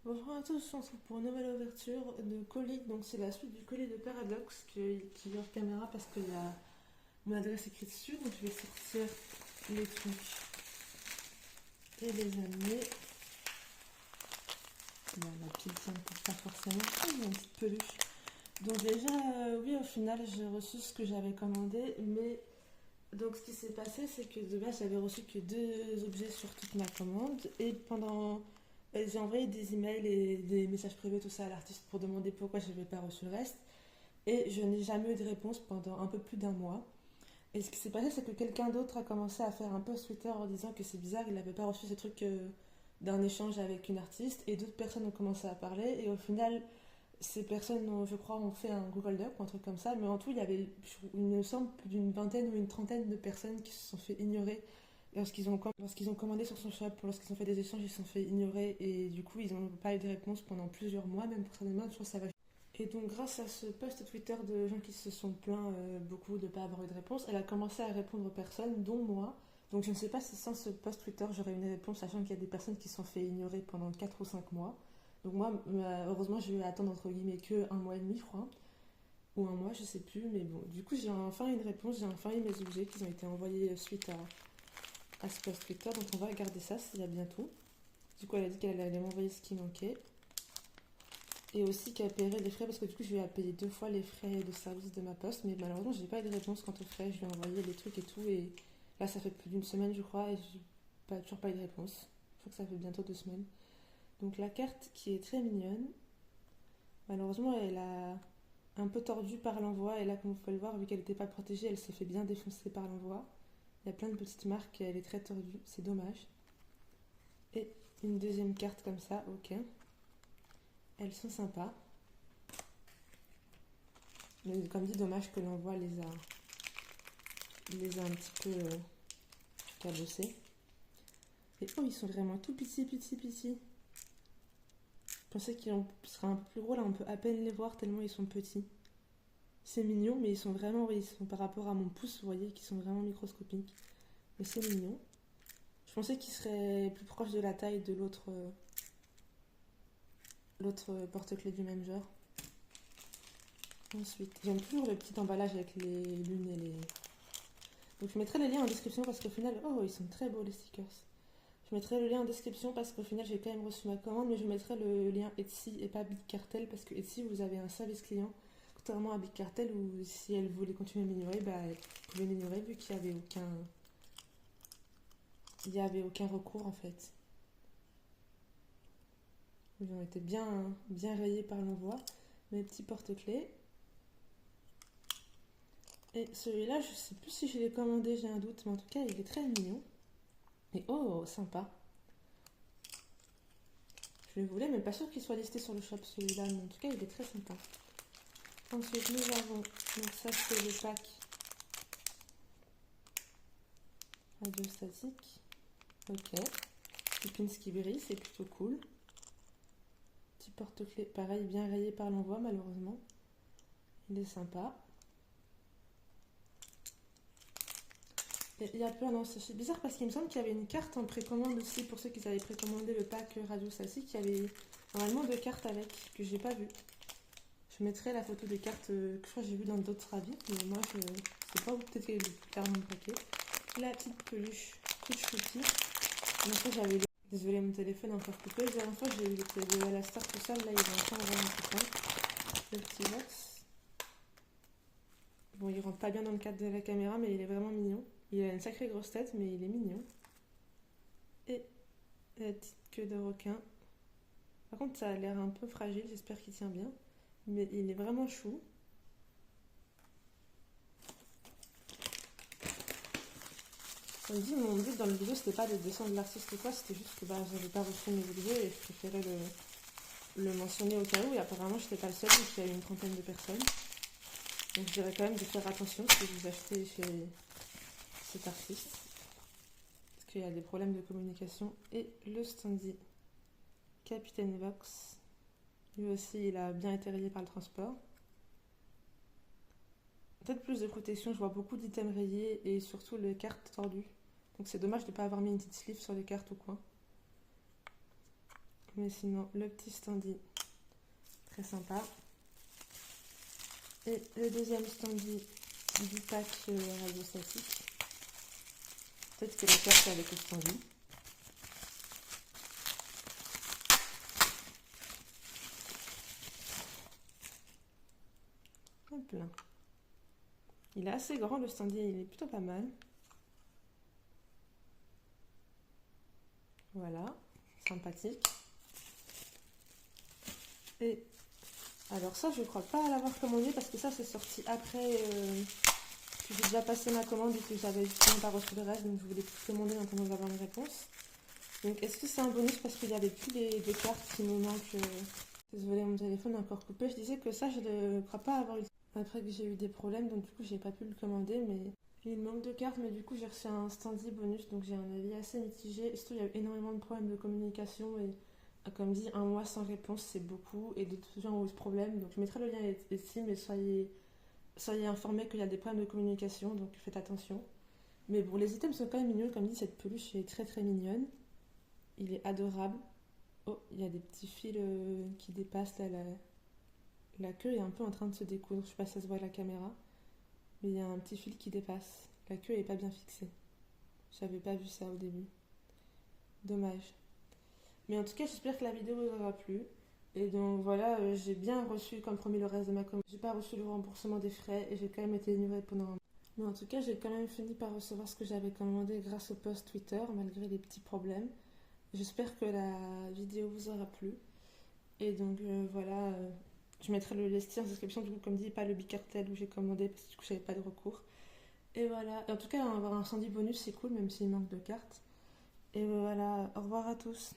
Bonjour à tous, on se retrouve pour une nouvelle ouverture de colis. Donc c'est la suite du colis de Paradox qui est hors caméra parce qu'il y a mon adresse écrite dessus. Donc je vais sortir les trucs et les amener. Bon, la pile tient peut-être pas forcément. Oh, il y a une petite peluche. Donc déjà, oui, au final, j'ai reçu ce que j'avais commandé. Mais donc ce qui s'est passé, c'est que de base, j'avais reçu que deux objets sur toute ma commande. Et pendant j'ai envoyé des emails et des messages privés, tout ça à l'artiste pour demander pourquoi je n'avais pas reçu le reste. Et je n'ai jamais eu de réponse pendant un peu plus d'un mois. Et ce qui s'est passé, c'est que quelqu'un d'autre a commencé à faire un post Twitter en disant que c'est bizarre, il n'avait pas reçu ces trucs d'un échange avec une artiste. Et d'autres personnes ont commencé à parler. Et au final, ces personnes, je crois, ont fait un Google Doc ou un truc comme ça. Mais en tout, il y avait, il me semble, plus d'une vingtaine ou une trentaine de personnes qui se sont fait ignorer lorsqu'ils ont commandé sur son shop, lorsqu'ils ont fait des échanges, ils se sont fait ignorer et du coup ils n'ont pas eu de réponse pendant plusieurs mois, même pour certaines mois, je trouve que ça va. Et donc grâce à ce post Twitter de gens qui se sont plaints beaucoup de ne pas avoir eu de réponse, elle a commencé à répondre aux personnes, dont moi. Donc je ne sais pas si sans ce post Twitter j'aurais une réponse, sachant qu'il y a des personnes qui se sont fait ignorer pendant 4 ou 5 mois. Donc moi, heureusement, j'ai eu à attendre entre guillemets que un mois et demi, je crois. Ou un mois, je sais plus, mais bon. Du coup, j'ai enfin une réponse, j'ai enfin eu mes objets qui ont été envoyés suite à ce post Twitter, donc on va regarder ça, c'est à bientôt. Du coup, elle a dit qu'elle allait m'envoyer ce qui manquait. Et aussi qu'elle paierait les frais, parce que du coup, je lui ai payé 2 fois les frais de service de ma poste, mais malheureusement, j'ai pas eu de réponse quant aux frais. Je lui ai envoyé les trucs et tout, et là, ça fait plus d'une semaine, je crois, et j'ai toujours pas eu de réponse. Je crois que ça fait bientôt 2 semaines. Donc, la carte qui est très mignonne, malheureusement, elle a un peu tordu par l'envoi, et là, comme vous pouvez le voir, vu qu'elle n'était pas protégée, elle s'est fait bien défoncer par l'envoi. Il y a plein de petites marques, et elle est très tordue, c'est dommage. Et une deuxième carte comme ça, ok. Elles sont sympas. Mais comme dit, dommage que l'envoi les a un petit peu cabossés. Et oh, ils sont vraiment tout petits, petits, petits. Je pensais qu'ils seraient un peu plus gros, là on peut à peine les voir tellement ils sont petits. C'est mignon, mais ils sont vraiment, oui, ils sont par rapport à mon pouce, vous voyez, qu'ils sont vraiment microscopiques. Mais c'est mignon. Je pensais qu'ils seraient plus proches de la taille de l'autre porte-clés du même genre. Ensuite, j'aime toujours le petit emballage avec les lunes et les... Donc je mettrai les liens en description parce qu'au final... Oh, ils sont très beaux les stickers. Je mettrai le lien en description parce qu'au final j'ai quand même reçu ma commande, mais je mettrai le lien Etsy et pas Big Cartel parce que Etsy vous avez un service client. Contrairement à Big Cartel où si elle voulait continuer à m'ignorer, bah elle pouvait m'ignorer vu qu'il n'y avait aucun recours en fait. Ils ont été bien, bien rayés par l'envoi. Mes petits porte-clés. Et celui-là, je sais plus si je l'ai commandé, j'ai un doute, mais en tout cas, il est très mignon. Et oh, sympa. Je le voulais, mais pas sûr qu'il soit listé sur le shop celui-là, mais en tout cas, il est très sympa. Ensuite, nous avons, donc ça c'est le pack radiostatique. Ok. Petit pins qui brille, c'est plutôt cool. Petit porte-clés, pareil, bien rayé par l'envoi, malheureusement. Il est sympa. Il y a plein, non, c'est bizarre parce qu'il me semble qu'il y avait une carte en précommande aussi pour ceux qui avaient précommandé le pack Radio Sassy, qu'il y avait normalement 2 cartes avec, que j'ai pas vu. Je mettrai la photo des cartes que je crois que j'ai vu dans d'autres avis, mais moi je sais pas où, peut-être qu'elle est plus clairement le paquet. La petite peluche toute choupi. J'avais désolé, mon téléphone est encore coupé. La dernière fois j'ai eu de la star tout seul, là il est encore vraiment coupé. Le petit box. Bon, il rentre pas bien dans le cadre de la caméra, mais il est vraiment mignon. Il a une sacrée grosse tête, mais il est mignon. Et la petite queue de requin. Par contre, ça a l'air un peu fragile, j'espère qu'il tient bien. Mais il est vraiment chou. Comme dit, mon but dans le vidéo, c'était pas de descendre l'artiste ou quoi, c'était juste que bah, j'avais pas reçu mes objets et je préférais le mentionner au cas où. Et apparemment, j'étais pas le seul, donc il y a eu une trentaine de personnes. Donc je dirais quand même de faire attention si vous achetez chez cet artiste. Parce qu'il y a des problèmes de communication. Et le standy Capitaine Vox. Lui aussi, il a bien été rayé par le transport. Peut-être plus de protection, je vois beaucoup d'items rayés et surtout les cartes tordues. Donc c'est dommage de ne pas avoir mis une petite sleeve sur les cartes ou quoi. Mais sinon, le petit standy, très sympa. Et le deuxième standy du pack radio statique. Peut-être que la carte est avec le standy. Hop là. Il est assez grand le standy, il est plutôt pas mal. Voilà, sympathique. Et alors ça, je ne crois pas l'avoir commandé parce que ça, c'est sorti après que j'ai déjà passé ma commande et que j'avais justement pas reçu le reste. Donc je voulais tout commander en attendant d'avoir une réponse. Donc est-ce que c'est un bonus parce qu'il y avait plus les deux cartes qui me manquent Désolée, mon téléphone est encore coupé. Je disais que ça, je ne crois pas avoir eu après que j'ai eu des problèmes. Donc du coup, j'ai pas pu le commander. Mais il manque de cartes. Mais du coup, j'ai reçu un standy bonus. Donc j'ai un avis assez mitigé. Et surtout, il y a eu énormément de problèmes de communication. Et comme dit, un mois sans réponse, c'est beaucoup. Et d'autres gens ont eu ce problème. Donc je mettrai le lien ici. Mais soyez informés qu'il y a des problèmes de communication. Donc faites attention. Mais bon, les items sont quand même mignons. Comme dit, cette peluche est très très mignonne. Il est adorable. Oh, il y a des petits fils qui dépassent là. La queue est un peu en train de se découdre. Je sais pas si ça se voit à la caméra. Mais il y a un petit fil qui dépasse. La queue est pas bien fixée. J'avais pas vu ça au début. Dommage. Mais en tout cas, j'espère que la vidéo vous aura plu. Et donc voilà, j'ai bien reçu comme promis le reste de ma commande. J'ai pas reçu le remboursement des frais et j'ai quand même été ignorée pendant un mois. Mais en tout cas, j'ai quand même fini par recevoir ce que j'avais commandé grâce au post Twitter, malgré les petits problèmes. J'espère que la vidéo vous aura plu. Et donc voilà, je mettrai le lien en description, du coup, comme dit, pas le bicartel où j'ai commandé parce que du coup, j'avais pas de recours. Et voilà, et en tout cas, avoir un standy bonus, c'est cool, même s'il manque de cartes. Et voilà, au revoir à tous.